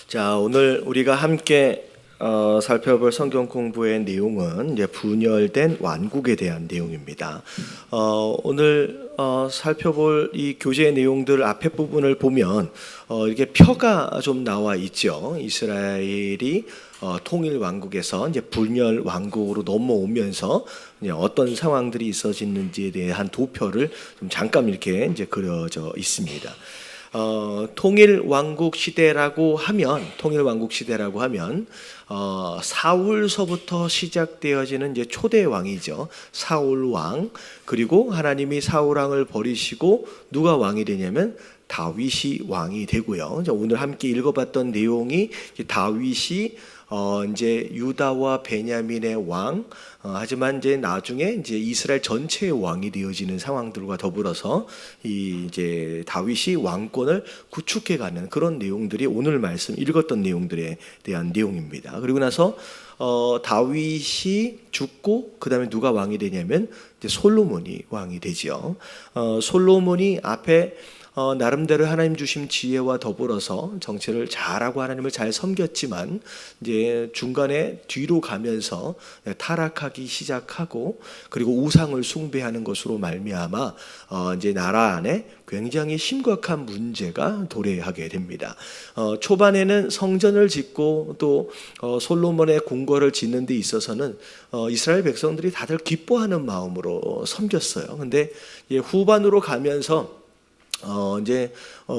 자, 오늘 우리가 함께 살펴볼 성경 공부의 내용은 이제 분열된 완국에 대한 내용입니다. 오늘 살펴볼 이 교재의 내용들 앞에 부분을 보면 이렇게 표가 좀 나와 있죠. 이스라엘이 통일 왕국에서 이제 분열 왕국으로 넘어오면서 이제 어떤 상황들이 있어지는지에 대한 도표를 좀 잠깐 이렇게 이제 그려져 있습니다. 통일 왕국 시대라고 하면 사울서부터 시작되어지는 이제 초대 왕이죠. 사울 왕. 그리고 하나님이 사울 왕을 버리시고 누가 왕이 되냐면 다윗이 왕이 되고요. 오늘 함께 읽어봤던 내용이 다윗이 이제 유다와 베냐민의 왕, 하지만 이제 나중에 이제 이스라엘 전체의 왕이 되어지는 상황들과 더불어서 이제 다윗이 왕권을 구축해가는 그런 내용들이 오늘 말씀 읽었던 내용들에 대한 내용입니다. 그리고 나서 다윗이 죽고 그 다음에 누가 왕이 되냐면 이제 솔로몬이 왕이 되죠. 솔로몬이 앞에 나름대로 하나님 주신 지혜와 더불어서 정치를 잘하고 하나님을 잘 섬겼지만 이제 중간에 뒤로 가면서 타락하기 시작하고 그리고 우상을 숭배하는 것으로 말미암아 이제 나라 안에 굉장히 심각한 문제가 도래하게 됩니다. 초반에는 성전을 짓고 또 솔로몬의 궁궐을 짓는 데 있어서는 이스라엘 백성들이 다들 기뻐하는 마음으로 섬겼어요. 근데 후반으로 가면서 이제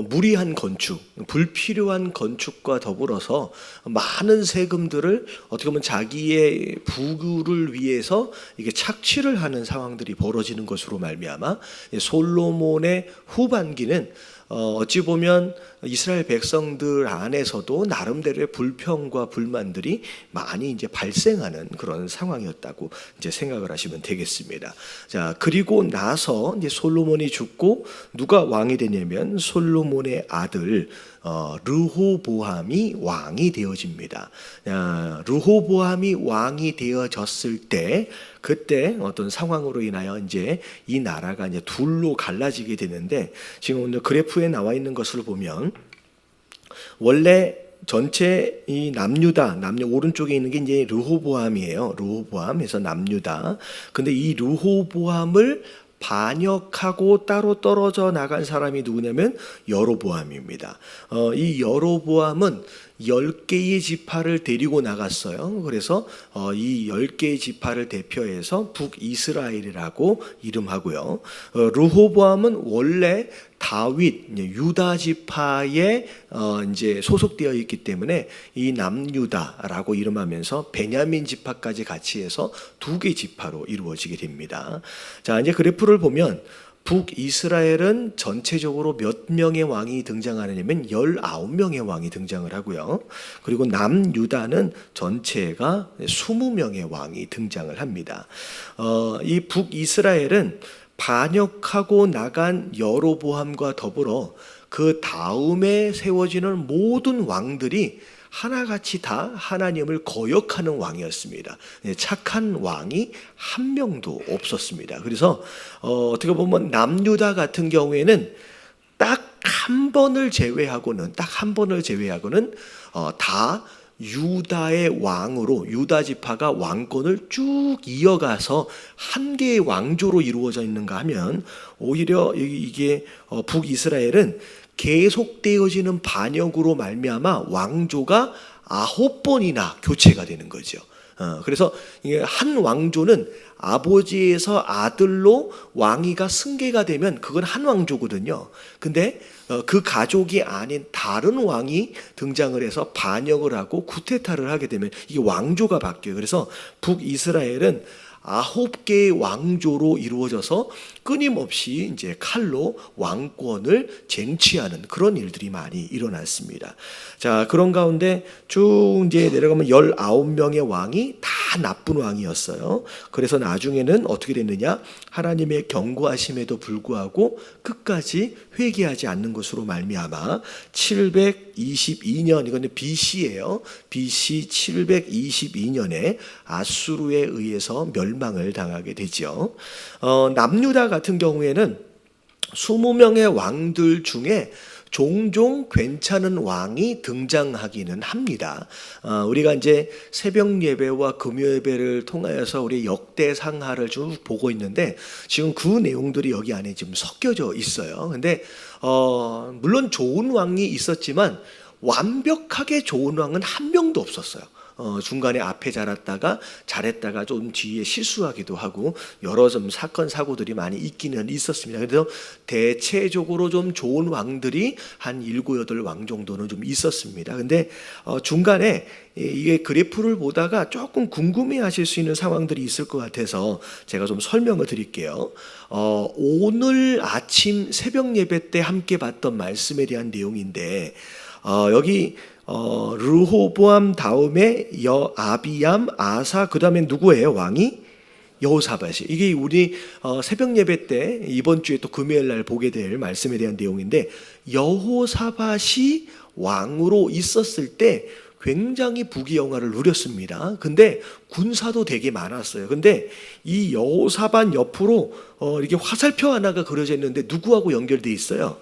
무리한 건축, 불필요한 건축과 더불어서 많은 세금들을 어떻게 보면 자기의 부를 위해서 이게 착취를 하는 상황들이 벌어지는 것으로 말미암아 솔로몬의 후반기는 어찌 보면 이스라엘 백성들 안에서도 나름대로의 불평과 불만들이 많이 이제 발생하는 그런 상황이었다고 이제 생각을 하시면 되겠습니다. 자, 그리고 나서 이제 솔로몬이 죽고 누가 왕이 되냐면 솔로몬의 아들 르호보암이 왕이 되어집니다. 르호보암이 왕이 되어졌을 때 그때 어떤 상황으로 인하여 이제 이 나라가 이제 둘로 갈라지게 되는데 지금 오늘 그래프에 나와 있는 것을 보면 원래 전체 이 남유다 오른쪽에 있는 게 이제 르호보암이에요. 르호보암에서 남유다. 근데 이 르호보암을 반역하고 따로 떨어져 나간 사람이 누구냐면 여로보암입니다. 이 여로보암은 10개의 지파를 데리고 나갔어요. 그래서 이 10개의 지파를 대표해서 북이스라엘이라고 이름하고요. 르호보암은 원래 다윗 유다 지파에 이제 소속되어 있기 때문에 이 남유다라고 이름하면서 베냐민 지파까지 같이 해서 2개 지파로 이루어지게 됩니다. 자, 이제 그래프를 보면 북이스라엘은 전체적으로 몇 명의 왕이 등장하느냐면 19명의 왕이 등장을 하고요. 그리고 남유다는 전체가 20명의 왕이 등장을 합니다. 이 북이스라엘은 반역하고 나간 여로보암과 더불어 그 다음에 세워지는 모든 왕들이 하나같이 다 하나님을 거역하는 왕이었습니다. 착한 왕이 한 명도 없었습니다. 그래서 어떻게 보면 남유다 같은 경우에는 딱 한 번을 제외하고는 다 유다의 왕으로 유다 지파가 왕권을 쭉 이어가서 한 개의 왕조로 이루어져 있는가 하면 오히려 이게 북이스라엘은 계속되어지는 반역으로 말미암아 왕조가 9번이나 교체가 되는 거죠. 그래서 한 왕조는 아버지에서 아들로 왕위가 승계가 되면 그건 한 왕조거든요. 근데 그 가족이 아닌 다른 왕이 등장을 해서 반역을 하고 쿠데타를 하게 되면 이게 왕조가 바뀌어요. 그래서 북이스라엘은 9개의 왕조로 이루어져서 끊임없이 이제 칼로 왕권을 쟁취하는 그런 일들이 많이 일어났습니다. 자, 그런 가운데 쭉 이제 내려가면 19명의 왕이 다 나쁜 왕이었어요. 그래서 나중에는 어떻게 됐느냐? 하나님의 경고하심에도 불구하고 끝까지 회개하지 않는 것으로 말미암아 722년, 이건 BC예요. BC 722년에 아수르에 의해서 멸망을 당하게 되죠. 남유다 같은 경우에는 20명의 왕들 중에 종종 괜찮은 왕이 등장하기는 합니다. 우리가 이제 새벽 예배와 금요 예배를 통하여서 우리 역대상하를 쭉 보고 있는데 지금 그 내용들이 여기 안에 지금 섞여져 있어요. 근데 물론 좋은 왕이 있었지만 완벽하게 좋은 왕은 한 명도 없었어요. 중간에 앞에 잘했다가 좀 뒤에 실수하기도 하고 여러 좀 사건 사고들이 많이 있기는 있었습니다. 그래서 대체적으로 좀 좋은 왕들이 한 7, 8왕 정도는 좀 있었습니다. 근데 중간에 이게 그래프를 보다가 조금 궁금해하실 수 있는 상황들이 있을 것 같아서 제가 좀 설명을 드릴게요. 오늘 아침 새벽 예배 때 함께 봤던 말씀에 대한 내용인데 여기 르호보암 다음에 아비암, 아사, 그 다음에 누구예요? 왕이? 여호사밧이. 이게 우리 새벽 예배 때 이번 주에 또 금요일 날 보게 될 말씀에 대한 내용인데 여호사밧이 왕으로 있었을 때 굉장히 부귀영화를 누렸습니다. 근데 군사도 되게 많았어요. 근데 이 여호사밧 옆으로 이렇게 화살표 하나가 그려져 있는데 누구하고 연결돼 있어요?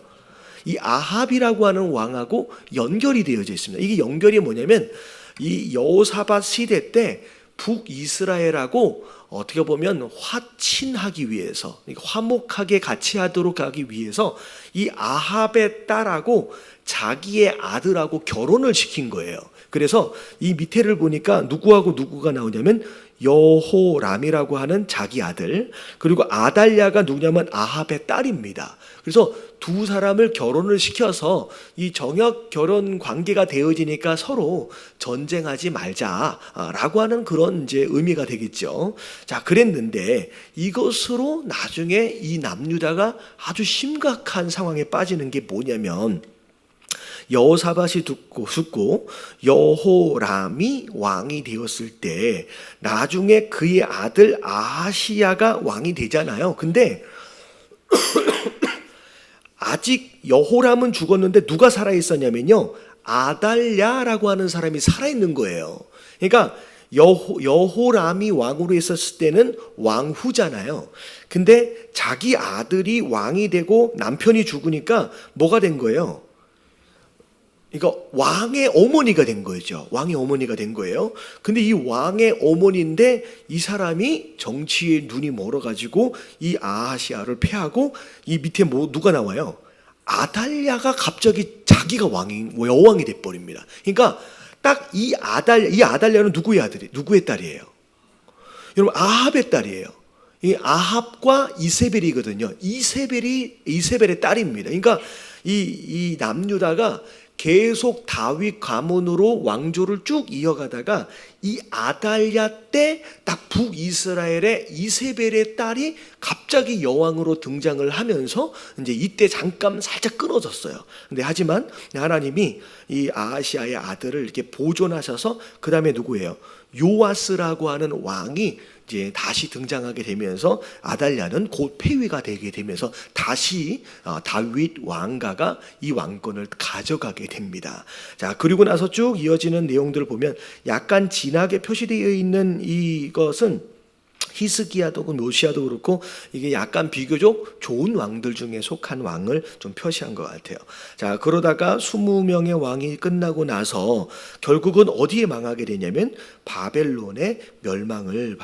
이 아합이라고 하는 왕하고 연결이 되어져 있습니다. 이게 연결이 뭐냐면 이 여호사밧 시대 때 북이스라엘하고 어떻게 보면 화친하기 위해서, 화목하게 같이 하도록 하기 위해서 이 아합의 딸하고 자기의 아들하고 결혼을 시킨 거예요. 그래서 이 밑에를 보니까 누구하고 누구가 나오냐면 여호람이라고 하는 자기 아들, 그리고 아달랴가 누구냐면 아합의 딸입니다. 그래서 두 사람을 결혼을 시켜서 이 정역 결혼 관계가 되어지니까 서로 전쟁하지 말자라고 하는 그런 이제 의미가 되겠죠. 자, 그랬는데 이것으로 나중에 이 남유다가 아주 심각한 상황에 빠지는 게 뭐냐면 여호사밧이 죽고 여호람이 왕이 되었을 때 나중에 그의 아들 아하시야가 왕이 되잖아요. 근데 아직 여호람은 죽었는데 누가 살아있었냐면요, 아달랴라고 하는 사람이 살아있는 거예요. 그러니까 여호람이 왕으로 있었을 때는 왕후잖아요. 근데 자기 아들이 왕이 되고 남편이 죽으니까 뭐가 된 거예요? 그러니까 왕의 어머니가 된 거죠. 왕의 어머니가 된 거예요. 근데 이 왕의 어머니인데 이 사람이 정치에 눈이 멀어가지고 이 아하시아를 패하고 이 밑에 누가 나와요? 아달랴가 갑자기 자기가 여왕이 돼버립니다. 그러니까 딱 이 아달랴는 누구의 딸이에요? 여러분, 아합의 딸이에요. 이 아합과 이세벨이거든요. 이세벨의 딸입니다. 그러니까 이 남유다가 계속 다윗 가문으로 왕조를 쭉 이어가다가 이 아달랴 때 딱 북이스라엘의 이세벨의 딸이 갑자기 여왕으로 등장을 하면서 이제 이때 잠깐 살짝 끊어졌어요. 근데 하지만 하나님이 이 아하시아의 아들을 이렇게 보존하셔서 그 다음에 누구예요? 요아스라고 하는 왕이 이제 다시 등장하게 되면서 아달랴는 곧 폐위가 되게 되면서 다시 다윗 왕가가 이 왕권을 가져가게 됩니다. 자, 그리고 나서 쭉 이어지는 내용들을 보면 약간 진하게 표시되어 있는 이것은 히스기야도 그렇고 요시야도 그렇고 이게 약간 비교적 좋은 왕들 중에 속한 왕을 좀 표시한 것 같아요. 자, 그러다가 20명의 왕이 끝나고 나서 결국은 어디에 망하게 되냐면 바벨론의 멸망을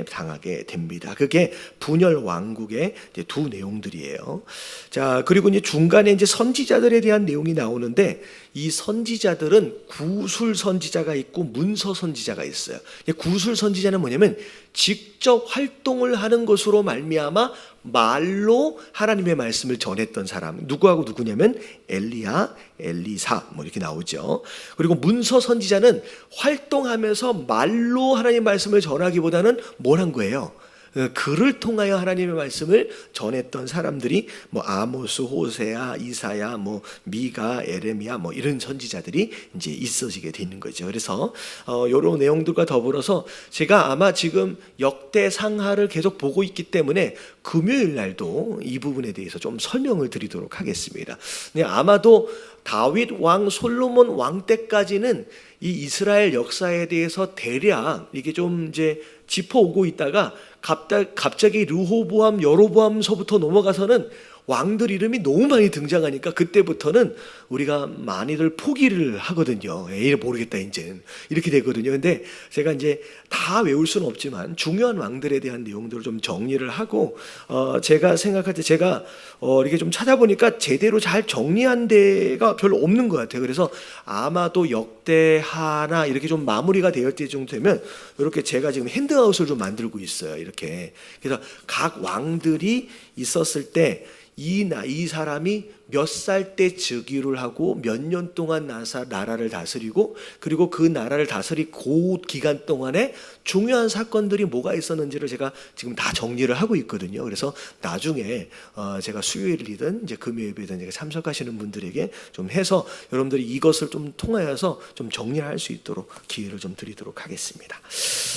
당하게 됩니다. 그게 분열 왕국의 이제 두 내용들이에요. 자, 그리고 이제 중간에 이제 선지자들에 대한 내용이 나오는데 이 선지자들은 구술 선지자가 있고 문서 선지자가 있어요. 구술 선지자는 뭐냐면 직접 활동을 하는 것으로 말미암아 말로 하나님의 말씀을 전했던 사람, 누구하고 누구냐면 엘리야, 엘리사 뭐 이렇게 나오죠. 그리고 문서 선지자는 활동하면서 말로 하나님의 말씀을 전하기보다는 뭘 한 거예요? 글을 통하여 하나님의 말씀을 전했던 사람들이 뭐 아모스, 호세야, 이사야, 뭐 미가, 에레미야 뭐 이런 선지자들이 이제 있어지게 되는 거죠. 그래서 이런 내용들과 더불어서 제가 아마 지금 역대상하를 계속 보고 있기 때문에 금요일 날도 이 부분에 대해서 좀 설명을 드리도록 하겠습니다. 네, 아마도 다윗 왕, 솔로몬 왕 때까지는 이 이스라엘 역사에 대해서 대략 이게 좀 이제 짚어오고 있다가 갑자기 르호보암, 여로보암서부터 넘어가서는 왕들 이름이 너무 많이 등장하니까 그때부터는 우리가 많이들 포기를 하거든요. 에이, 모르겠다 이제 이렇게 되거든요. 근데 제가 이제 다 외울 수는 없지만 중요한 왕들에 대한 내용들을 좀 정리를 하고 제가 생각할 때 제가 이렇게 좀 찾아보니까 제대로 잘 정리한 데가 별로 없는 것 같아요. 그래서 아마도 역대하나 이렇게 좀 마무리가 되었을 때 정도 되면 이렇게 제가 지금 핸드아웃을 좀 만들고 있어요. 이렇게. 그래서 각 왕들이 있었을 때 이 사람이 몇 살 때 즉위를 하고 몇 년 동안 나라를 다스리고 그리고 그 나라를 다스리 그 기간 동안에 중요한 사건들이 뭐가 있었는지를 제가 지금 다 정리를 하고 있거든요. 그래서 나중에 제가 수요일이든 이제 금요일이든 제가 참석하시는 분들에게 좀 해서 여러분들이 이것을 좀 통하여서 좀 정리할 수 있도록 기회를 좀 드리도록 하겠습니다.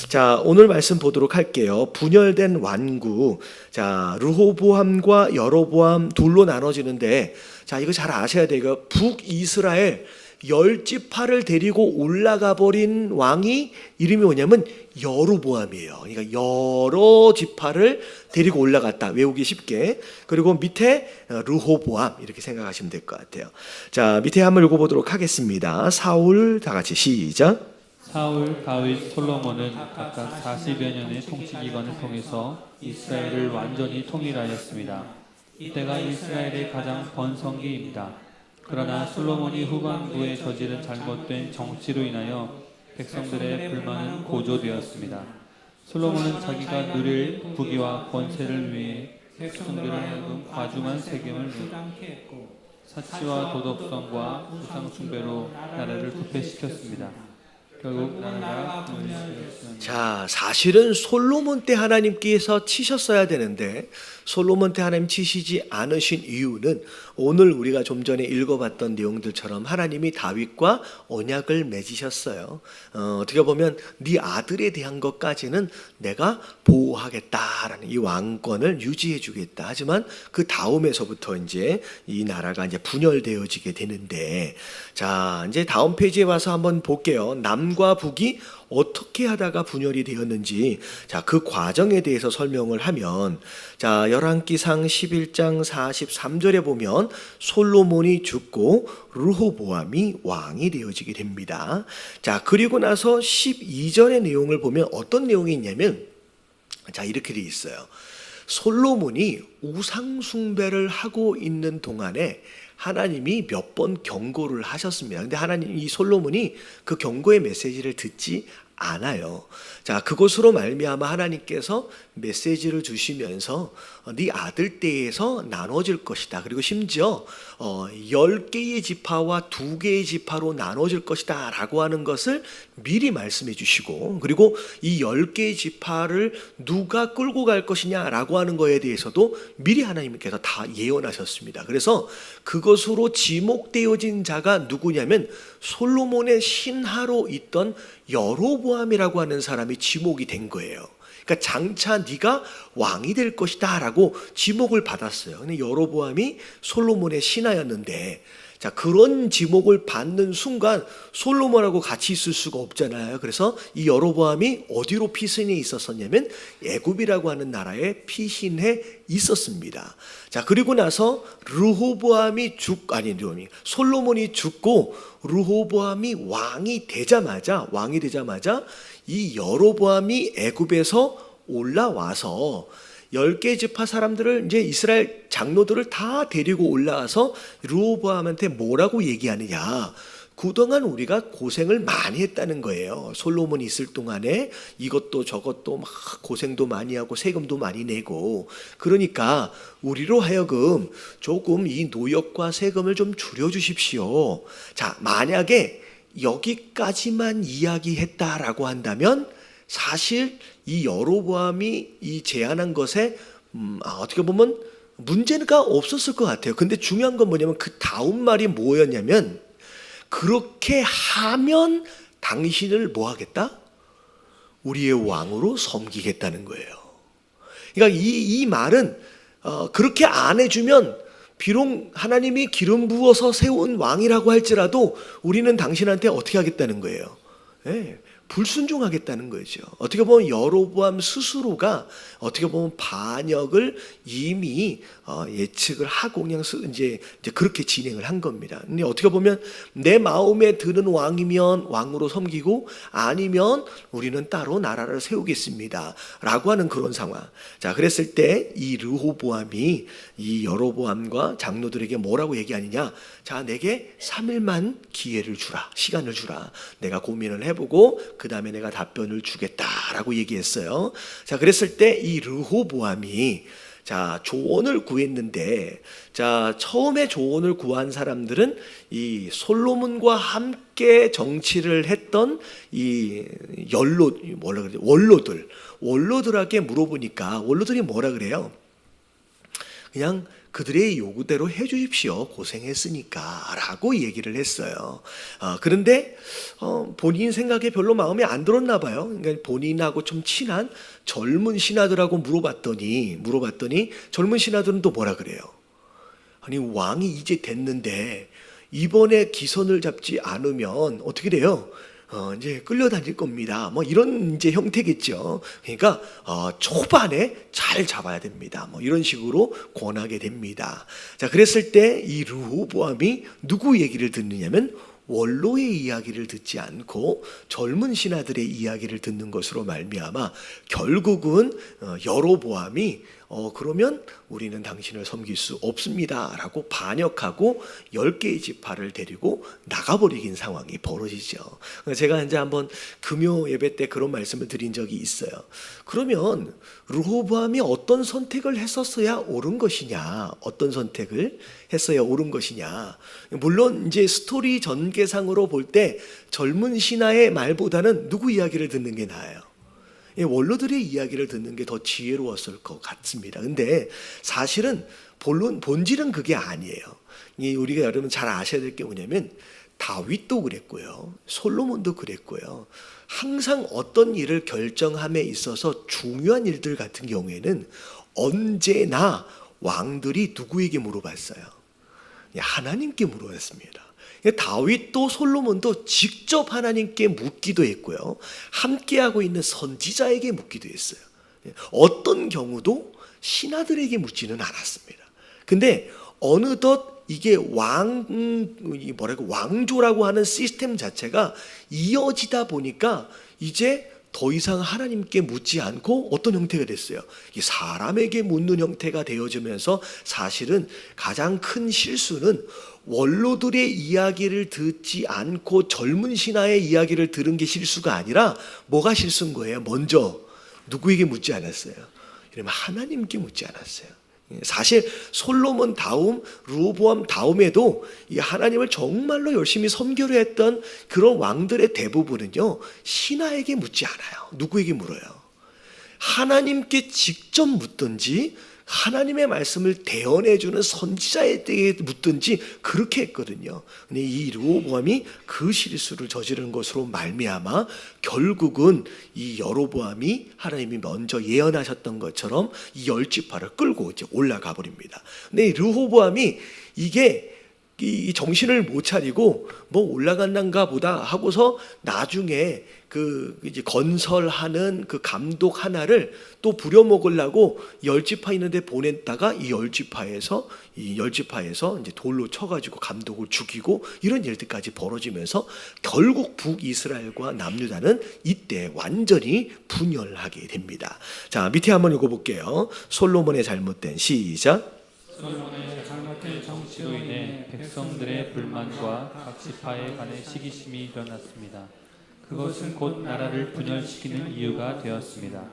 자, 오늘 말씀 보도록 할게요. 분열된 완구. 자, 르호보암과 여로보암 둘로 나눠지는데 자, 이거 잘 아셔야 돼요. 북이스라엘 10지파를 데리고 올라가 버린 왕이 이름이 뭐냐면 여로보암이에요. 그러니까 여러 지파를 데리고 올라갔다. 외우기 쉽게. 그리고 밑에 르호보암 이렇게 생각하시면 될 것 같아요. 자, 밑에 한번 읽어보도록 하겠습니다. 사울 다 같이 시작. 사울, 다윗, 솔로몬은 각각 40여 년의 통치 기간을 통해서 이스라엘을 완전히 통일하였습니다. 이때가 이스라엘의 가장 번성기입니다. 그러나 솔로몬이 후반부에 저지른 잘못된 정치로 인하여 백성들의 불만은 고조되었습니다. 솔로몬은 자기가 누릴 부귀와 권세를 위해 백성들을 하여금 과중한 세금을 부담케 했고 사치와 도덕성과 우상 숭배로 나라를 부패시켰습니다. 결국 나라가 분열되었습니다. 자, 사실은 솔로몬 때 하나님께서 치셨어야 되는데 솔로몬 때 하나님 치시지 않으신 이유는 오늘 우리가 좀 전에 읽어봤던 내용들처럼 하나님이 다윗과 언약을 맺으셨어요. 어떻게 보면 네 아들에 대한 것까지는 내가 보호하겠다라는 이 왕권을 유지해주겠다. 하지만 그 다음에서부터 이제 이 나라가 이제 분열되어지게 되는데, 자, 이제 다음 페이지에 와서 한번 볼게요. 남과 북이 어떻게 하다가 분열이 되었는지, 자, 그 과정에 대해서 설명을 하면, 자, 열왕기상 11장 43절에 보면 솔로몬이 죽고 르호보암이 왕이 되어지게 됩니다. 자, 그리고 나서 12절의 내용을 보면 어떤 내용이 있냐면, 자, 이렇게 돼 있어요. 솔로몬이 우상 숭배를 하고 있는 동안에 하나님이 몇 번 경고를 하셨습니다. 근데 하나님, 이 솔로몬이 그 경고의 메시지를 듣지 않아요. 자, 그것으로 말미암아 하나님께서 메시지를 주시면서 네 아들 떼에서 나눠질 것이다. 그리고 심지어 10개의 지파와 2개의 지파로 나눠질 것이다 라고 하는 것을 미리 말씀해 주시고, 그리고 이 10개의 지파를 누가 끌고 갈 것이냐 라고 하는 거에 대해서도 미리 하나님께서 다 예언하셨습니다. 그래서 그것으로 지목되어진 자가 누구냐면 솔로몬의 신하로 있던 여로보암이라고 하는 사람이 지목이 된 거예요. 그러니까 장차 네가 왕이 될 것이다 라고 지목을 받았어요. 근데 여로보암이 솔로몬의 신하였는데, 자, 그런 지목을 받는 순간 솔로몬하고 같이 있을 수가 없잖아요. 그래서 이 여로보암이 어디로 피신해 있었었냐면 애굽이라고 하는 나라에 피신해 있었습니다. 자, 그리고 나서 솔로몬이 죽고 르호보암이 왕이 되자마자 이 여로보암이 애굽에서 올라와서 10개 지파 사람들을, 이제 이스라엘 장로들을 다 데리고 올라와서 르호보암한테 뭐라고 얘기하느냐. 그동안 우리가 고생을 많이 했다는 거예요. 솔로몬이 있을 동안에 이것도 저것도 막 고생도 많이 하고 세금도 많이 내고, 그러니까 우리로 하여금 조금 이 노역과 세금을 좀 줄여주십시오. 자, 만약에 여기까지만 이야기했다라고 한다면 사실 이 여로보암이 이 제안한 것에 어떻게 보면 문제가 없었을 것 같아요. 근데 중요한 건 뭐냐면 그 다음 말이 뭐였냐면, 그렇게 하면 당신을 뭐 하겠다? 우리의 왕으로 섬기겠다는 거예요. 그러니까 이 말은 그렇게 안 해주면 비록 하나님이 기름 부어서 세운 왕이라고 할지라도 우리는 당신한테 어떻게 하겠다는 거예요? 네, 불순종하겠다는 거죠. 어떻게 보면 여로보암 스스로가 어떻게 보면 반역을 이미 예측을 하고 그냥 이제 그렇게 진행을 한 겁니다. 근데 어떻게 보면 내 마음에 드는 왕이면 왕으로 섬기고 아니면 우리는 따로 나라를 세우겠습니다라고 하는 그런 상황. 자, 그랬을 때 이 르호보암이 이 여로보암과 장로들에게 뭐라고 얘기하느냐? 자, 내게 3일만 기회를 주라, 시간을 주라. 내가 고민을 해보고 그 다음에 내가 답변을 주겠다라고 얘기했어요. 자, 그랬을 때 이 르호보암이 자, 조언을 구했는데, 자, 처음에 조언을 구한 사람들은 이 솔로몬과 함께 정치를 했던 이 원로들에게 물어보니까 원로들이 뭐라 그래요? 그냥 그들의 요구대로 해주십시오. 고생했으니까 라고 얘기를 했어요. 그런데 본인 생각에 별로 마음에 안 들었나 봐요. 그러니까 본인하고 좀 친한 젊은 신하들하고 물어봤더니 젊은 신하들은 또 뭐라 그래요? 아니, 왕이 이제 됐는데 이번에 기선을 잡지 않으면 어떻게 돼요? 이제 끌려다닐 겁니다. 뭐 이런 이제 형태겠죠. 그러니까 초반에 잘 잡아야 됩니다. 뭐 이런 식으로 권하게 됩니다. 자, 그랬을 때 이 르호보암이 누구 얘기를 듣느냐면 원로의 이야기를 듣지 않고 젊은 신하들의 이야기를 듣는 것으로 말미암아 결국은 여로보암이 그러면 우리는 당신을 섬길 수 없습니다 라고 반역하고 10개의 지파를 데리고 나가버리긴 상황이 벌어지죠. 제가 이제 한번 금요 예배 때 그런 말씀을 드린 적이 있어요. 그러면 르호보암이 어떤 선택을 했었어야 옳은 것이냐, 어떤 선택을 했어야 옳은 것이냐. 물론 이제 스토리 전개상으로 볼 때 젊은 신하의 말보다는 누구 이야기를 듣는 게 나아요? 원로들의 이야기를 듣는 게 더 지혜로웠을 것 같습니다. 근데 사실은 본질은 그게 아니에요. 우리가 여러분 잘 아셔야 될 게 뭐냐면 다윗도 그랬고요, 솔로몬도 그랬고요. 항상 어떤 일을 결정함에 있어서 중요한 일들 같은 경우에는 언제나 왕들이 누구에게 물어봤어요? 하나님께 물어봤습니다. 다윗도 솔로몬도 직접 하나님께 묻기도 했고요, 함께하고 있는 선지자에게 묻기도 했어요. 어떤 경우도 신하들에게 묻지는 않았습니다. 근데 어느덧 이게 왕조라고 하는 시스템 자체가 이어지다 보니까 이제 더 이상 하나님께 묻지 않고 어떤 형태가 됐어요? 이 사람에게 묻는 형태가 되어지면서 사실은 가장 큰 실수는 원로들의 이야기를 듣지 않고 젊은 신하의 이야기를 들은 게 실수가 아니라 뭐가 실수인 거예요? 먼저 누구에게 묻지 않았어요? 이러면 하나님께 묻지 않았어요. 사실 솔로몬 다음, 르호보암 다음에도 이 하나님을 정말로 열심히 섬기려 했던 그런 왕들의 대부분은요, 신하에게 묻지 않아요. 누구에게 물어요? 하나님께 직접 묻든지 하나님의 말씀을 대언해주는 선지자에게 묻든지 그렇게 했거든요. 근데 이 르호보암이 그 실수를 저지른 것으로 말미암아 결국은 이 여로보암이 하나님이 먼저 예언하셨던 것처럼 이 10지파를 끌고 이제 올라가 버립니다. 근데 이 르호보암이 이게 이 정신을 못 차리고 뭐 올라갔는가 보다 하고서 나중에 그 이제 건설하는 그 감독 하나를 또 부려먹으려고 10지파 있는데 보냈다가 이 10지파에서 이제 돌로 쳐가지고 감독을 죽이고 이런 일들까지 벌어지면서 결국 북이스라엘과 남유다는 이때 완전히 분열하게 됩니다. 자, 밑에 한번 읽어볼게요. 솔로몬의 잘못된, 시작. 솔로몬의 잘못된 정치로 인해 백성들의 불만과 각 지파에 관해 시기심이 일어났습니다. 그것은 곧 나라를 분열시키는 이유가 되었습니다.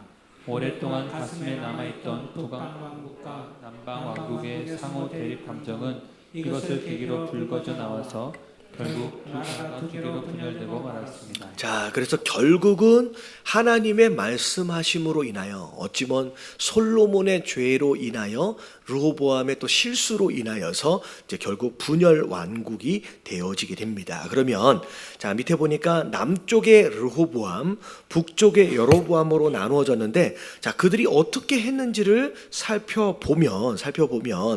오랫동안 가슴에 남아있던 북왕 왕국과 남방 왕국의 상호 대립 감정은 이것을 계기로 불거져 나와서 결국 두 나라가 두 개로 분열되고 말았습니다. 자, 그래서 결국은 하나님의 말씀하심으로 인하여 어찌 보면 솔로몬의 죄로 인하여 르호보암의 또 실수로 인하여서 이제 결국 분열 완국이 되어지게 됩니다. 그러면 자, 밑에 보니까 남쪽의 르호보암, 북쪽의 여로보암으로 나누어졌는데 자, 그들이 어떻게 했는지를 살펴보면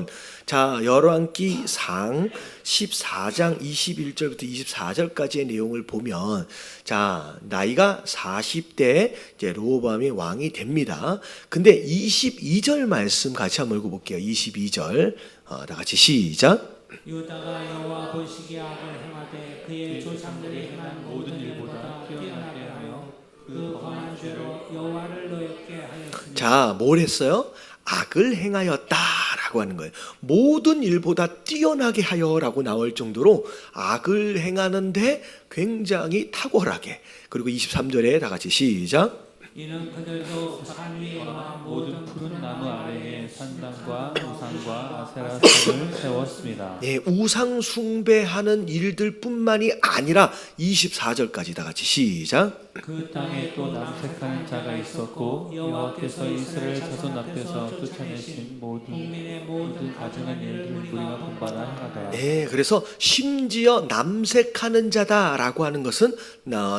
자, 열왕기상 14장 21절부터 24절까지의 내용을 보면, 자, 나이가 40대 이제 르호보암이 왕이 됩니다. 근데 22절 말씀 같이 한번 읽어볼게요. 22절 다 같이 시작. 유다가 여호와 보시기에 악을 행하되 그의 조상들이 행한 모든 일보다 뛰어나게 하여 그 범한 죄로 여호와를 노엽게 하였으니. 자, 뭘 했어요? 악을 행하였다라고 하는 거예요. 모든 일보다 뛰어나게 하여라고 나올 정도로 악을 행하는데 굉장히 탁월하게. 그리고 23절에 다 같이 시작. 이는 그들도 산 위에와 모든 푸른 나무 아래에 산당과 우상과 아세라산을 세웠습니다. 네, 우상 숭배하는 일들뿐만이 아니라 24절까지 다 같이 시작. 그 땅에 또 남색하는 자가 있었고 여호와께서 이스라엘 자손 앞에서 쫓아내신 모든 가증한 일들 우리가 본받아 행하더라. 네, 그래서 심지어 남색하는 자다라고 하는 것은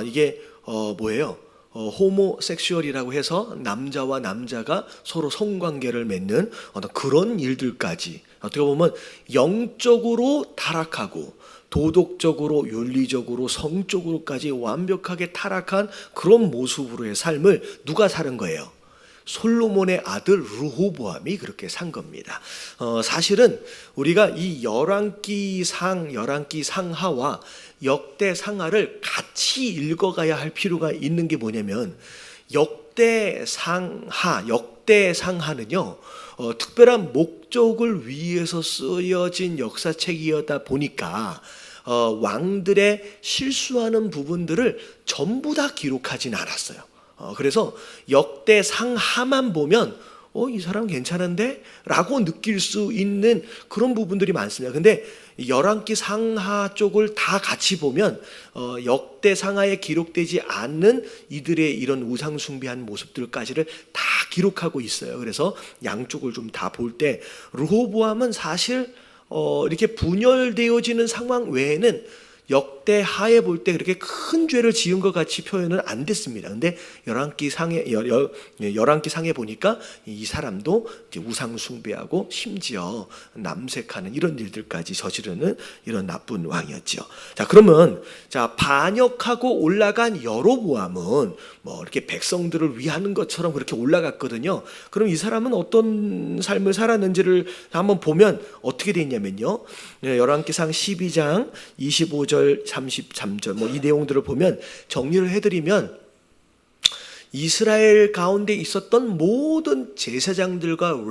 이게 뭐예요? 호모섹슈얼이라고 해서 남자와 남자가 서로 성관계를 맺는 어떤 그런 일들까지 어떻게 보면 영적으로 타락하고 도덕적으로 윤리적으로 성적으로까지 완벽하게 타락한 그런 모습으로의 삶을 누가 사는 거예요? 솔로몬의 아들 르호보암이 그렇게 산 겁니다. 사실은 우리가 이 열왕기상하와 역대상하를 같이 읽어가야 할 필요가 있는 게 뭐냐면, 역대상하는요 특별한 목적을 위해서 쓰여진 역사책이다 보니까 왕들의 실수하는 부분들을 전부 다 기록하진 않았어요. 그래서 역대상하만 보면 이 사람 괜찮은데? 라고 느낄 수 있는 그런 부분들이 많습니다. 근데 열왕기상하 쪽을 다 같이 보면 역대상하에 기록되지 않는 이들의 이런 우상 숭배한 모습들까지를 다 기록하고 있어요. 그래서 양쪽을 좀 다 볼 때 르호보암은 사실 이렇게 분열되어지는 상황 외에는 역대하에 볼 때 그렇게 큰 죄를 지은 것 같이 표현은 안 됐습니다. 근데 열왕기상에 보니까 이 사람도 이제 우상 숭배하고 심지어 남색하는 이런 일들까지 저지르는 이런 나쁜 왕이었죠. 자, 그러면 반역하고 올라간 여로보암은 뭐 이렇게 백성들을 위하는 것처럼 그렇게 올라갔거든요. 그럼 이 사람은 어떤 삶을 살았는지를 한번 보면 어떻게 돼 있냐면요. 열왕기상 12장 25절 33절 뭐 이 내용들을 보면 정리를 해드리면, 이스라엘 가운데 있었던 모든 제사장들과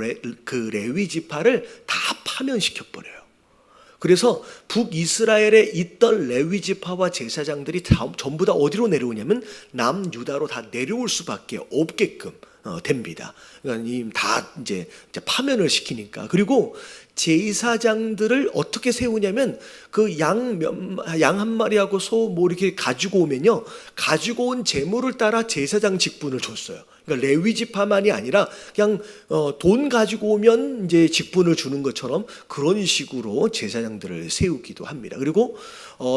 그 레위 지파를 다 파면시켜 버려요. 그래서 북이스라엘에 있던 레위 지파와 제사장들이 전부 다 어디로 내려오냐면 남유다로 다 내려올 수밖에 없게끔 됩니다. 그러니까 다 이제 파면을 시키니까. 그리고 제사장들을 어떻게 세우냐면 그 양 한 마리하고 소 뭐 이렇게 가지고 오면요, 가지고 온 재물을 따라 제사장 직분을 줬어요. 그러니까 레위 지파만이 아니라 그냥 돈 가지고 오면 이제 직분을 주는 것처럼 그런 식으로 제사장들을 세우기도 합니다. 그리고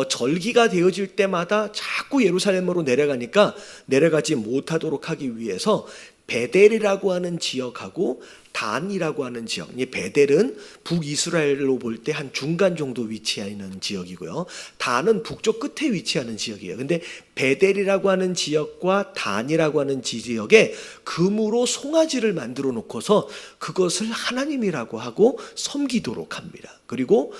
절기가 되어질 때마다 자꾸 예루살렘으로 내려가니까 내려가지 못하도록 하기 위해서 베델이라고 하는 지역하고 단이라고 하는 지역, 이 베델은 북이스라엘로 볼 때 한 중간 정도 위치하는 지역이고요, 단은 북쪽 끝에 위치하는 지역이에요. 근데 베델이라고 하는 지역과 단이라고 하는 지역에 금으로 송아지를 만들어 놓고서 그것을 하나님이라고 하고 섬기도록 합니다. 그리고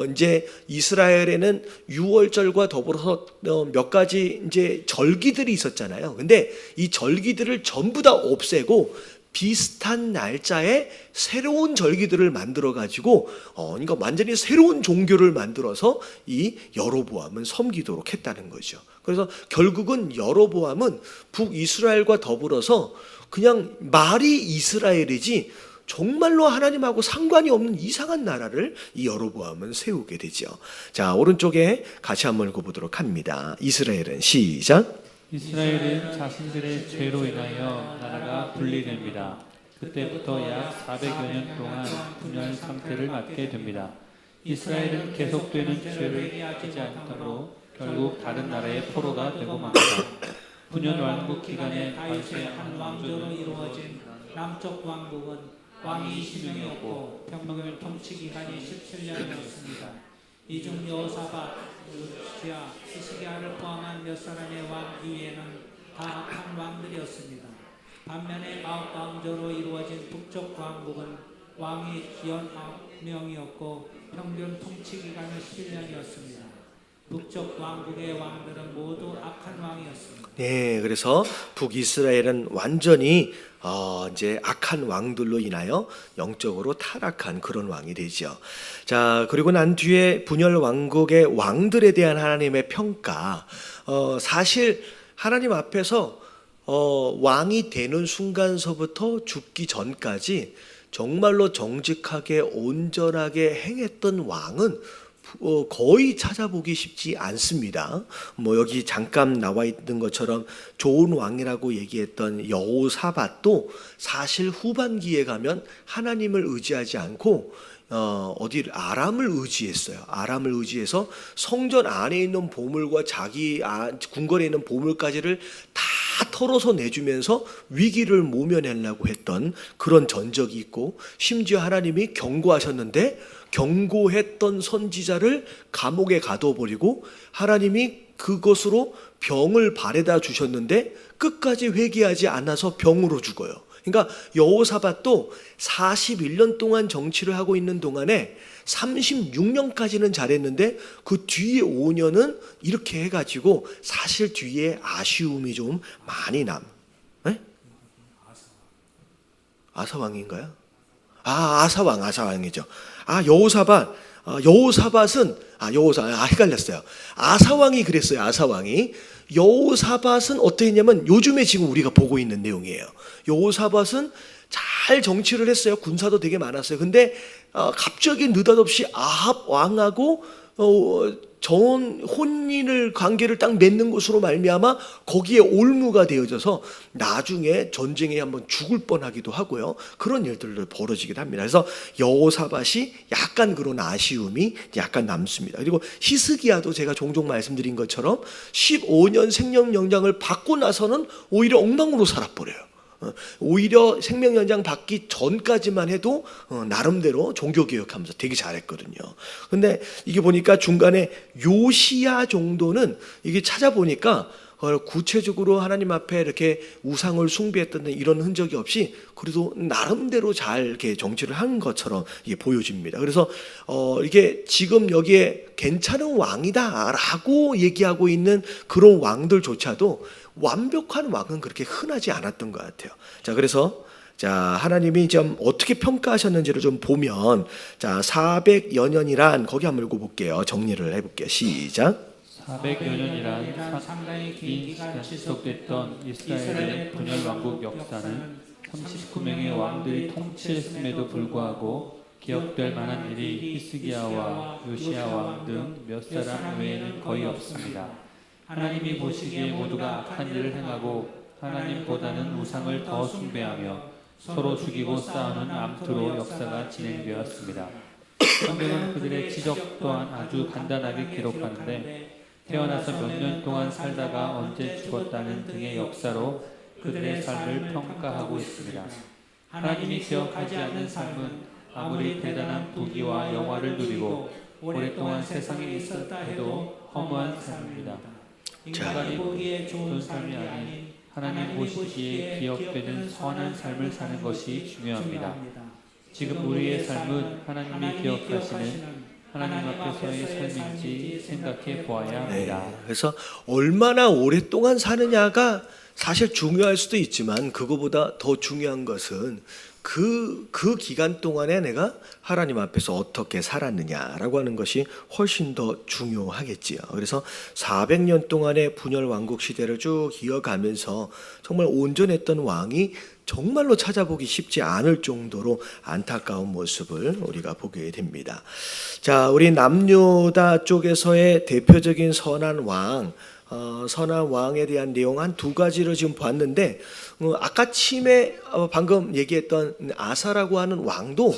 이제 이스라엘에는 유월절과 더불어서 몇 가지 이제 절기들이 있었잖아요. 근데 이 절기들을 전부 다 없애고 비슷한 날짜에 새로운 절기들을 만들어 가지고 그러니까 완전히 새로운 종교를 만들어서 이 여로보암은 섬기도록 했다는 거죠. 그래서 결국은 여로보암은 북이스라엘과 더불어서 그냥 말이 이스라엘이지 정말로 하나님하고 상관이 없는 이상한 나라를 이 여로보암은 세우게 되죠. 자, 오른쪽에 같이 한번 읽어보도록 합니다. 이스라엘은 시작. 이스라엘은 자신들의 죄로 인하여 나라가 분리됩니다. 그때부터 약 400여 년 동안 분열 상태를 맞게 됩니다. 이스라엘은 계속되는 죄를 하지 않으므로 결국 다른 나라의 포로가 되고 맙니다. 분열 왕국 기간에 다윗의 한 왕조로 이루어진 남쪽 왕국은 왕이 20명이었고 평균 통치 기간이 17년이었습니다. 이 중 여호사밧, 요시야, 시스기야를 포함한 몇 사람의 왕 이외에는 다 악한 왕들이었습니다. 반면에 9왕조로 이루어진 북쪽 왕국은 왕이 19명이었고 평균 통치 기간은 11년이었습니다. 북쪽 왕국의 왕들은 모두 악한 왕이었습니다. 네, 그래서 북이스라엘은 완전히 이제 악한 왕들로 인하여 영적으로 타락한 그런 왕이 되죠. 자, 그리고 난 뒤에 분열 왕국의 왕들에 대한 하나님의 평가. 사실 하나님 앞에서 왕이 되는 순간서부터 죽기 전까지 정말로 정직하게 온전하게 행했던 왕은 거의 찾아보기 쉽지 않습니다. 여기 잠깐 나와 있는 것처럼 좋은 왕이라고 얘기했던 여호사밧도 사실 후반기에 가면 하나님을 의지하지 않고 어디를 아람을 의지했어요. 아람을 의지해서 성전 안에 있는 보물과 자기 궁궐에 있는 보물까지를 다 털어서 내주면서 위기를 모면하려고 했던 그런 전적이 있고, 심지어 하나님이 경고하셨는데 경고했던 선지자를 감옥에 가둬버리고 하나님이 그것으로 병을 바래다 주셨는데 끝까지 회개하지 않아서 병으로 죽어요. 그러니까 여호사밧도 41년 동안 정치를 하고 있는 동안에 36년까지는 잘했는데 그 뒤에 5년은 이렇게 해가지고 사실 뒤에 아쉬움이 좀 많이 네? 아사왕인가요? 아사왕이죠. 여호사밧은 헷갈렸어요. 아사왕이 그랬어요. 아사왕이. 여호사밧은 어떻게 했냐면 요즘에 지금 우리가 보고 있는 내용이에요. 여호사밧은 잘 정치를 했어요. 군사도 되게 많았어요. 근데 갑자기 느닷없이 아합 왕하고 혼인을 관계를 딱 맺는 것으로 말미암아 거기에 올무가 되어져서 나중에 전쟁에 한번 죽을 뻔하기도 하고요. 그런 일들도 벌어지기도 합니다. 그래서 여호사밧이 약간 그런 아쉬움이 약간 남습니다. 그리고 히스기야도 제가 종종 말씀드린 것처럼 15년 생명연장을 받고 나서는 오히려 엉망으로 살아버려요. 오히려 생명연장 받기 전까지만 해도 나름대로 종교개혁하면서 되게 잘했거든요. 근데 이게 보니까 중간에 요시야 정도는 이게 찾아보니까 구체적으로 하나님 앞에 이렇게 우상을 숭배했던 이런 흔적이 없이 그래도 나름대로 잘 이렇게 정치를 한 것처럼 이게 보여집니다. 그래서 이게 지금 여기에 괜찮은 왕이다라고 얘기하고 있는 그런 왕들조차도 완벽한 왕은 그렇게 흔하지 않았던 것 같아요. 자, 그래서 하나님이 좀 어떻게 평가하셨는지를 좀 보면 400여 년이란 거기 한번 읽어볼게요. 정리를 해볼게요. 시작. 400여 년이란 상당히 긴 시간 지속됐던 이스라엘의 분열 왕국 역사는 39명의 왕들이 통치했음에도 불구하고 기억될 만한 일이 히스기야와 요시야 왕 등 몇 사람 외에는 거의 없습니다. 하나님이 보시기에 모두가 악한 일을 행하고 하나님보다는 우상을 더 숭배하며 서로 죽이고 싸우는 암투로 역사가 진행되었습니다. 성경은 그들의 지적 또한 아주 간단하게 기록하는데 태어나서 몇 년 동안 살다가 언제 죽었다는 등의 역사로 그들의 삶을 평가하고 있습니다. 하나님이 기억하지 않는 삶은 아무리 대단한 부귀와 영화를 누리고 오랫동안 세상에 있었다 해도 허무한 삶입니다. 인간이 보기에 좋은 삶이 아닌 하나님 보시기에 기억되는 선한 삶을 사는 것이 중요합니다. 지금 우리의 삶은 하나님이 기억하시는 하나님 앞에서의 삶인지 생각해 보아야 합니다. 그래서 얼마나 오랫동안 사느냐가 사실 중요할 수도 있지만 그거보다 더 중요한 것은 그 기간 동안에 내가 하나님 앞에서 어떻게 살았느냐라고 하는 것이 훨씬 더 중요하겠지요. 그래서 400년 동안의 분열 왕국 시대를 쭉 이어가면서 정말 온전했던 왕이 정말로 찾아보기 쉽지 않을 정도로 안타까운 모습을 우리가 보게 됩니다. 자, 우리 남유다 쪽에서의 대표적인 선한 왕에 대한 내용 한 두 가지를 지금 봤는데, 아까 방금 얘기했던 아사라고 하는 왕도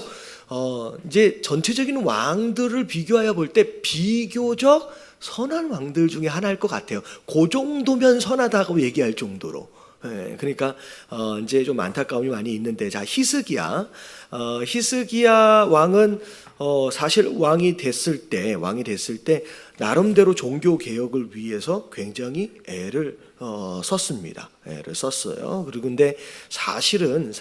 이제 전체적인 왕들을 비교하여 볼 때 비교적 선한 왕들 중에 하나일 것 같아요. 그 정도면 선하다고 얘기할 정도로. 예, 그러니까 이제 좀 안타까움이 많이 있는데, 자, 히스기야 왕은 사실 왕이 됐을 때 나름대로 종교 개혁을 위해서 굉장히 애를 썼습니다. 애를 썼어요. 그리고 근데 사실은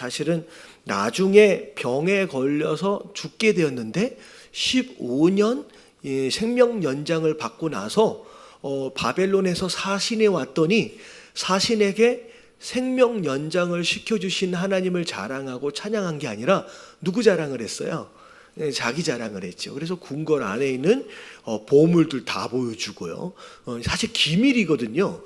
나중에 병에 걸려서 죽게 되었는데 15년 생명 연장을 받고 나서 바벨론에서 사신에 왔더니 사신에게 생명 연장을 시켜주신 하나님을 자랑하고 찬양한 게 아니라 누구 자랑을 했어요? 자기 자랑을 했죠. 그래서 궁궐 안에 있는 보물들 다 보여주고요. 사실 기밀이거든요.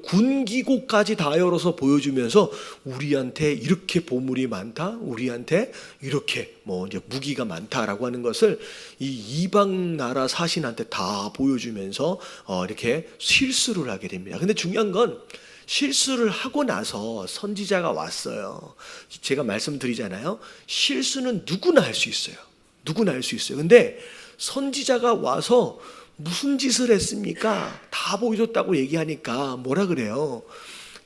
군기고까지 다 열어서 보여주면서 우리한테 이렇게 보물이 많다, 우리한테 이렇게 이제 무기가 많다라고 하는 것을 이 이방 나라 사신한테 다 보여주면서 이렇게 실수를 하게 됩니다. 근데 중요한 건 실수를 하고 나서 선지자가 왔어요. 제가 말씀드리잖아요. 실수는 누구나 할 수 있어요. 누구나 할 수 있어요. 근데 선지자가 와서 무슨 짓을 했습니까? 다 보여줬다고 얘기하니까 뭐라 그래요?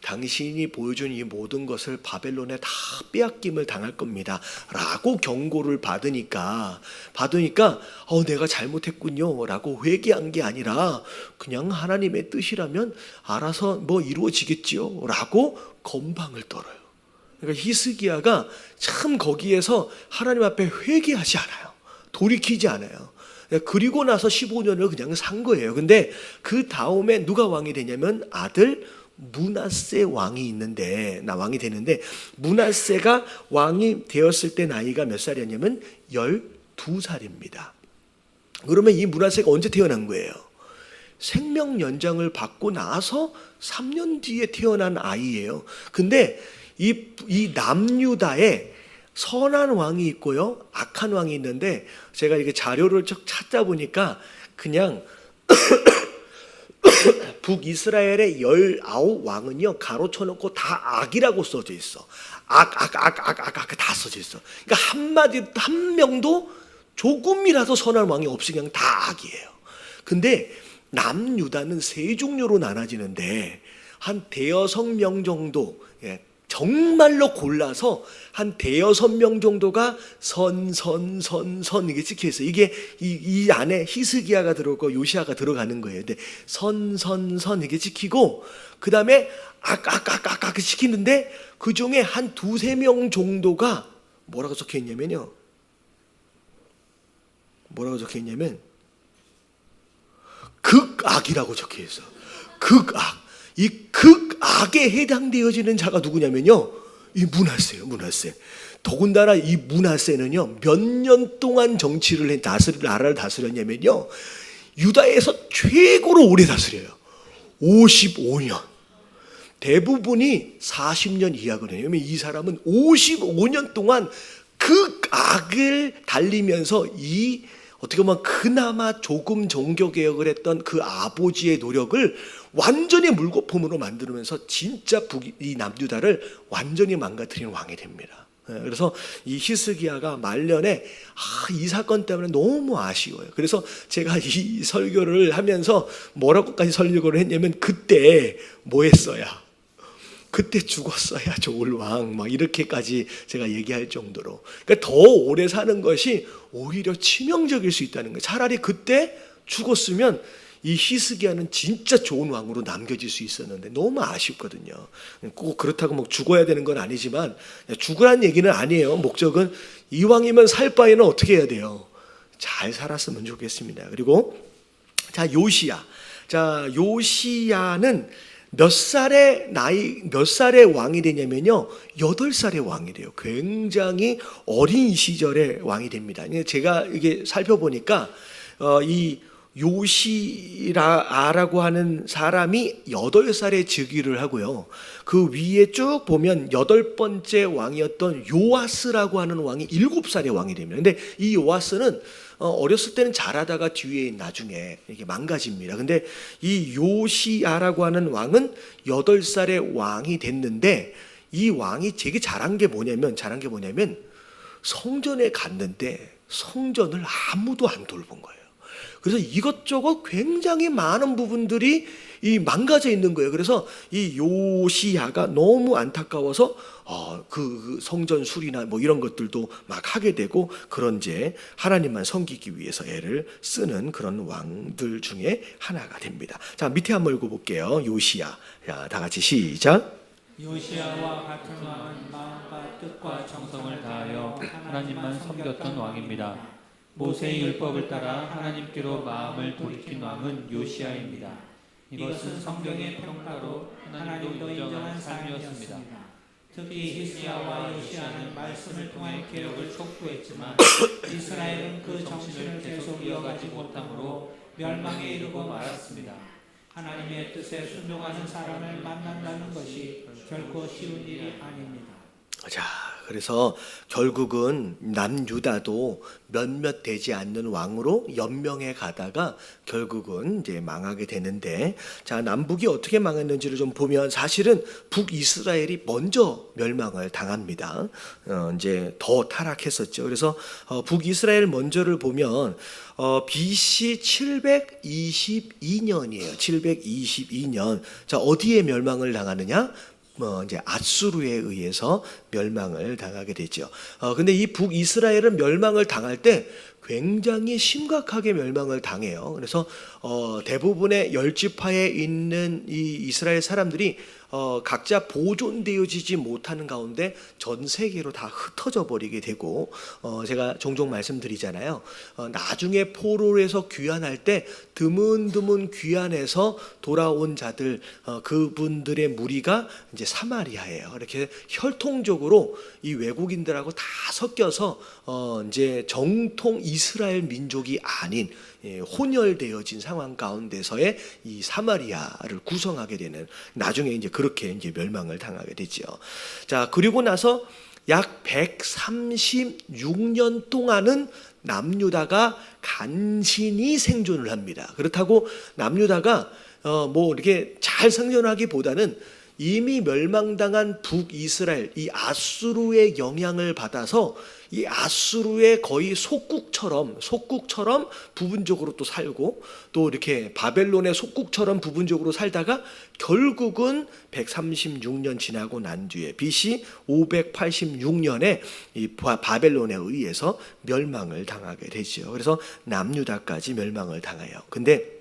당신이 보여준 이 모든 것을 바벨론에 다 빼앗김을 당할 겁니다 라고 경고를 받으니까 내가 잘못했군요 라고 회개한 게 아니라 그냥 하나님의 뜻이라면 알아서 이루어지겠지요 라고 건방을 떨어요. 그러니까 히스기야가 참 거기에서 하나님 앞에 회개하지 않아요. 돌이키지 않아요. 그리고 나서 15년을 그냥 산 거예요. 근데 그 다음에 누가 왕이 되냐면 아들 므낫세 왕이 되는데 므낫세가 왕이 되었을 때 나이가 몇 살이었냐면 12살입니다. 그러면 이 므낫세가 언제 태어난 거예요? 생명 연장을 받고 나서 3년 뒤에 태어난 아이예요. 근데 이 남유다에 선한 왕이 있고요, 악한 왕이 있는데 제가 이게 자료를 쭉 찾다 보니까 그냥 북이스라엘의 19왕은요 가로쳐놓고 다 악이라고 써져 있어. 악 다 써져 있어. 그러니까 한마디 한 명도 조금이라도 선한 왕이 없이 그냥 다 악이에요. 근데 남유다는 세 종류로 나눠지는데 한 대여섯 명 정도, 정말로 골라서 한 대여섯 명 정도가 선 이게 찍혀 있어요. 이게 이 안에 히스기야가 들어오고 요시야가 들어가는 거예요. 근데 선 이게 찍히고 그 다음에 악 시키는데 그 중에 한 두세 명 정도가 뭐라고 적혀 있냐면 극악이라고 적혀 있어. 극악. 이 극악에 해당되어지는 자가 누구냐면요, 이 므낫세예요. 더군다나 이 므낫세는요 몇 년 동안 나라를 다스렸냐면요, 유다에서 최고로 오래 다스려요. 55년. 대부분이 40년 이하거든요. 왜냐면 이 사람은 55년 동안 극악을 달리면서 어떻게 보면 그나마 조금 종교개혁을 했던 그 아버지의 노력을 완전히 물거품으로 만들면서 진짜 이 남유다를 완전히 망가뜨리는 왕이 됩니다. 그래서 이 히스기야가 말년에 이 사건 때문에 너무 아쉬워요. 그래서 제가 이 설교를 하면서 뭐라고까지 설교를 했냐면 그때 뭐 했어야? 그때 죽었어야 좋을 왕, 이렇게까지 제가 얘기할 정도로. 그러니까 더 오래 사는 것이 오히려 치명적일 수 있다는 거예요. 차라리 그때 죽었으면 이 히스기야는 진짜 좋은 왕으로 남겨질 수 있었는데 너무 아쉽거든요. 꼭 그렇다고 죽어야 되는 건 아니지만, 죽으라는 얘기는 아니에요. 목적은 이 왕이면 살 바에는 어떻게 해야 돼요? 잘 살았으면 좋겠습니다. 그리고 요시야는 몇 살의 왕이 되냐면요, 8살의 왕이 돼요. 굉장히 어린 시절에 왕이 됩니다. 제가 이게 살펴보니까 이 요시라라고 하는 사람이 8살에 즉위를 하고요, 그 위에 쭉 보면 8번째 왕이었던 요아스라고 하는 왕이 7살에 왕이 됩니다. 근데 이 요아스는 어렸을 때는 잘하다가 뒤에 나중에 이렇게 망가집니다. 근데 이 요시야라고 하는 왕은 8살에 왕이 됐는데, 이 왕이 되게 잘한 게 뭐냐면 성전에 갔는데 성전을 아무도 안 돌본 거예요. 그래서 이것저것 굉장히 많은 부분들이 이 망가져 있는 거예요. 그래서 이 요시야가 너무 안타까워서 그 성전 수리나 뭐 이런 것들도 막 하게 되고, 그런 이제 하나님만 섬기기 위해서 애를 쓰는 그런 왕들 중에 하나가 됩니다. 자, 밑에 한번 읽어볼게요. 요시야. 자, 다 같이 시작. 요시야와 같은 왕은 마음과 뜻과 정성을 다하여 하나님만 섬겼던 왕입니다. 모세의 율법을 따라 하나님께로 마음을 돌이킨 왕은 요시야입니다. 이것은 성경의 평가로 하나님도 인정한 삶이었습니다. 특히 히스기야와 요시야는 말씀을 통해 개혁을 촉구했지만 이스라엘은 그 정신을 계속 이어가지 못함으로 멸망에 이르고 말았습니다. 하나님의 뜻에 순종하는 사람을 만난다는 것이 결코 쉬운 일이 아닙니다. 자, 그래서 결국은 남유다도 몇몇 되지 않는 왕으로 연명해 가다가 결국은 이제 망하게 되는데, 자, 남북이 어떻게 망했는지를 좀 보면 사실은 북이스라엘이 먼저 멸망을 당합니다. 이제 더 타락했었죠. 그래서 북이스라엘 먼저를 보면 BC 722년이에요. 722년. 자, 어디에 멸망을 당하느냐? 이제 아수르에 의해서 멸망을 당하게 되죠. 근데 이 북이스라엘은 멸망을 당할 때 굉장히 심각하게 멸망을 당해요. 그래서 대부분의 10지파에 있는 이 이스라엘 사람들이 각자 보존되어지지 못하는 가운데 전 세계로 다 흩어져 버리게 되고, 제가 종종 말씀드리잖아요. 나중에 포로에서 귀환할 때 드문드문 귀환해서 돌아온 자들, 그분들의 무리가 이제 사마리아예요. 이렇게 혈통적으로 이 외국인들하고 다 섞여서 이제 정통 이스라엘 민족이 아닌 혼혈되어진 상황 가운데서의 이 사마리아를 구성하게 되는, 나중에 이제 그렇게 이제 멸망을 당하게 되죠. 자, 그리고 나서 약 136년 동안은 남유다가 간신히 생존을 합니다. 그렇다고 남유다가 뭐 이렇게 잘 생존하기보다는 이미 멸망당한 북이스라엘, 이 아수르의 영향을 받아서 이 아수르의 거의 속국처럼 부분적으로 또 살고, 또 이렇게 바벨론의 속국처럼 부분적으로 살다가 결국은 136년 지나고 난 뒤에 BC 586년에 이 바벨론에 의해서 멸망을 당하게 되죠. 그래서 남유다까지 멸망을 당해요. 근데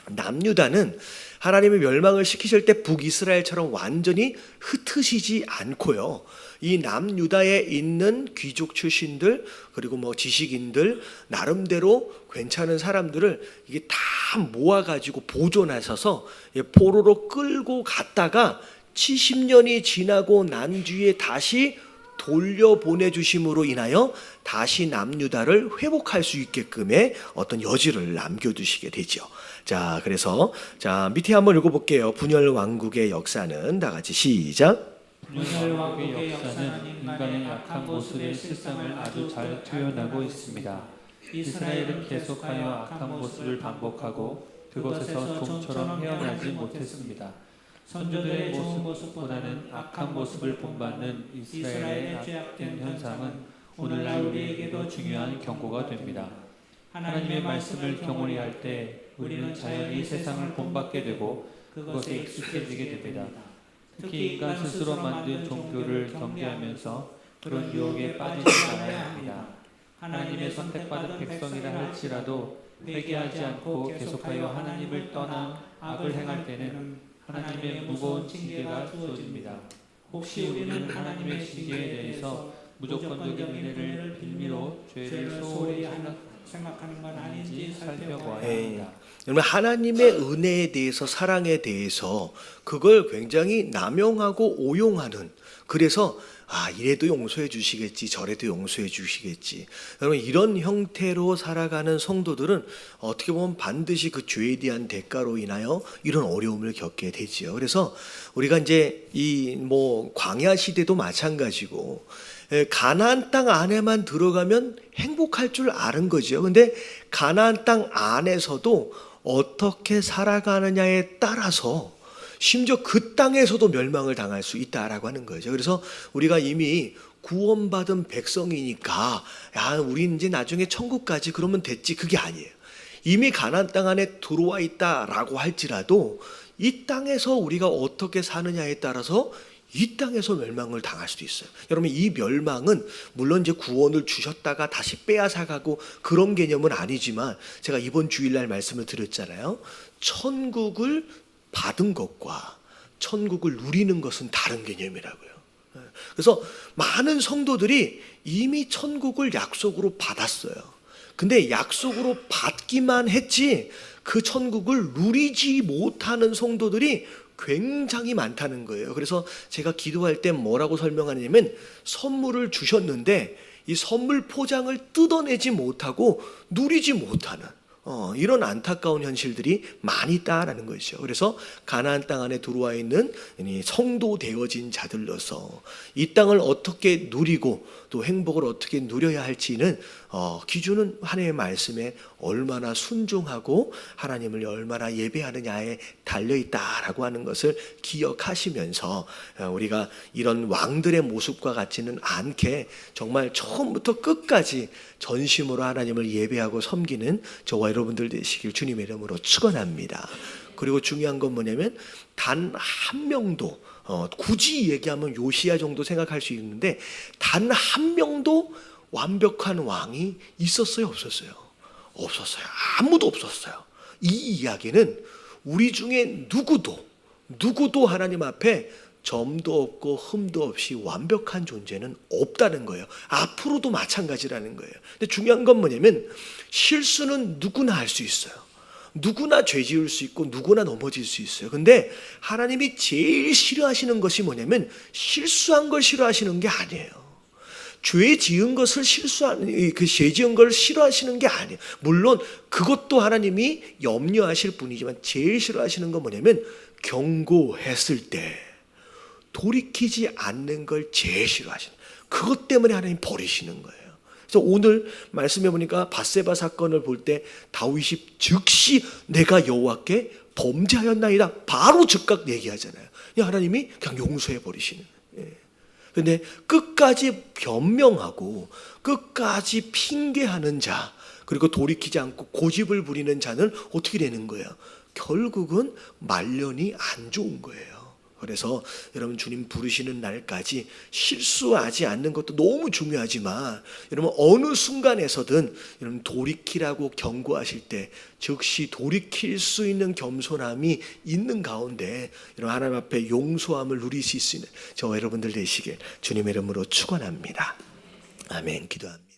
남유다는 하나님이 멸망을 시키실 때 북이스라엘처럼 완전히 흩으시지 않고요, 이 남유다에 있는 귀족 출신들, 그리고 뭐 지식인들, 나름대로 괜찮은 사람들을 이게 다 모아가지고 보존하셔서 포로로 끌고 갔다가 70년이 지나고 난 뒤에 다시 돌려보내주심으로 인하여 다시 남유다를 회복할 수 있게끔의 어떤 여지를 남겨두시게 되죠. 자, 그래서 자, 밑에 한번 읽어볼게요. 분열 왕국의 역사는 다 같이 시작. 분열 왕국의 역사는 인간의 약한 모습의 실상을 아주 잘 표현하고 있습니다. 이스라엘은 계속하여 악한 모습을 반복하고 그것에서 좀처럼 헤어나지 못했습니다. 선조들의 좋은 모습보다는 악한 모습을 본받는 이스라엘의 죄악된 현상은 오늘날 우리에게도 중요한 경고가 됩니다. 하나님의 말씀을 경홀히 할 때 우리는 자연히 세상을 본받게 되고 그것에 익숙해지게 됩니다. 특히 인간 스스로 만든 종교를 경계하면서 그런 유혹에 빠지지 말아야 합니다. 하나님의 선택받은 백성이라 할지라도 회개하지 않고 계속하여 하나님을 떠나 악을 행할 때는 하나님의 무거운 징계가 주어집니다. 혹시 우리는 하나님의 징계에 대해서 무조건적인 은혜를 빌미로 죄를 소홀히 생각하는 건 아닌지 살펴보아야 합니다. 여러분, 하나님의 은혜에 대해서, 사랑에 대해서 그걸 굉장히 남용하고 오용하는, 그래서 이래도 용서해 주시겠지, 저래도 용서해 주시겠지, 여러분, 이런 형태로 살아가는 성도들은 어떻게 보면 반드시 그 죄에 대한 대가로 인하여 이런 어려움을 겪게 되지요. 그래서 우리가 이제 이 뭐 광야 시대도 마찬가지고, 가나안 땅 안에만 들어가면 행복할 줄 아는 거죠. 근데 가나안 땅 안에서도 어떻게 살아가느냐에 따라서 심지어 그 땅에서도 멸망을 당할 수 있다라고 하는 거죠. 그래서 우리가 이미 구원받은 백성이니까 우리 이제 나중에 천국까지 그러면 됐지, 그게 아니에요. 이미 가나안 땅 안에 들어와 있다라고 할지라도 이 땅에서 우리가 어떻게 사느냐에 따라서 이 땅에서 멸망을 당할 수도 있어요. 여러분, 이 멸망은 물론 이제 구원을 주셨다가 다시 빼앗아가고 그런 개념은 아니지만, 제가 이번 주일날 말씀을 드렸잖아요. 천국을 받은 것과 천국을 누리는 것은 다른 개념이라고요. 그래서 많은 성도들이 이미 천국을 약속으로 받았어요. 근데 약속으로 받기만 했지 그 천국을 누리지 못하는 성도들이 굉장히 많다는 거예요. 그래서 제가 기도할 때 뭐라고 설명하냐면, 선물을 주셨는데 이 선물 포장을 뜯어내지 못하고 누리지 못하는 이런 안타까운 현실들이 많이 있다라는 것이죠. 그래서 가나안 땅 안에 들어와 있는 성도 되어진 자들로서 이 땅을 어떻게 누리고 또 행복을 어떻게 누려야 할지는 기준은 하나님의 말씀에 얼마나 순종하고 하나님을 얼마나 예배하느냐에 달려있다라고 하는 것을 기억하시면서, 우리가 이런 왕들의 모습과 같지는 않게 정말 처음부터 끝까지 전심으로 하나님을 예배하고 섬기는 저와 여러분들 되시길 주님의 이름으로 축원합니다. 그리고 중요한 건 뭐냐면, 단 한 명도, 굳이 얘기하면 요시야 정도 생각할 수 있는데, 단 한 명도 완벽한 왕이 있었어요, 없었어요? 없었어요. 아무도 없었어요. 이 이야기는 우리 중에 누구도 하나님 앞에 점도 없고 흠도 없이 완벽한 존재는 없다는 거예요. 앞으로도 마찬가지라는 거예요. 근데 중요한 건 뭐냐면, 실수는 누구나 할 수 있어요. 누구나 죄 지을 수 있고 누구나 넘어질 수 있어요. 근데 하나님이 제일 싫어하시는 것이 뭐냐면, 실수한 걸 싫어하시는 게 아니에요. 죄 지은 것을 죄 지은 걸 싫어하시는 게 아니에요. 물론 그것도 하나님이 염려하실 분이지만, 제일 싫어하시는 건 뭐냐면, 경고했을 때 돌이키지 않는 걸 제일 싫어하시는, 그것 때문에 하나님 버리시는 거예요. 그래서 오늘 말씀해 보니까 밧세바 사건을 볼 때 다윗이 즉시 내가 여호와께 범죄하였나이다 바로 즉각 얘기하잖아요. 하나님이 그냥 용서해 버리시는 거예요. 근데 끝까지 변명하고 끝까지 핑계하는 자, 그리고 돌이키지 않고 고집을 부리는 자는 어떻게 되는 거예요? 결국은 말년이 안 좋은 거예요. 그래서 여러분, 주님 부르시는 날까지 실수하지 않는 것도 너무 중요하지만, 여러분 어느 순간에서든 여러분 돌이키라고 경고하실 때 즉시 돌이킬 수 있는 겸손함이 있는 가운데 여러분 하나님 앞에 용서함을 누리실 수 있는 저와 여러분들 되시길 주님의 이름으로 축원합니다. 아멘. 기도합니다.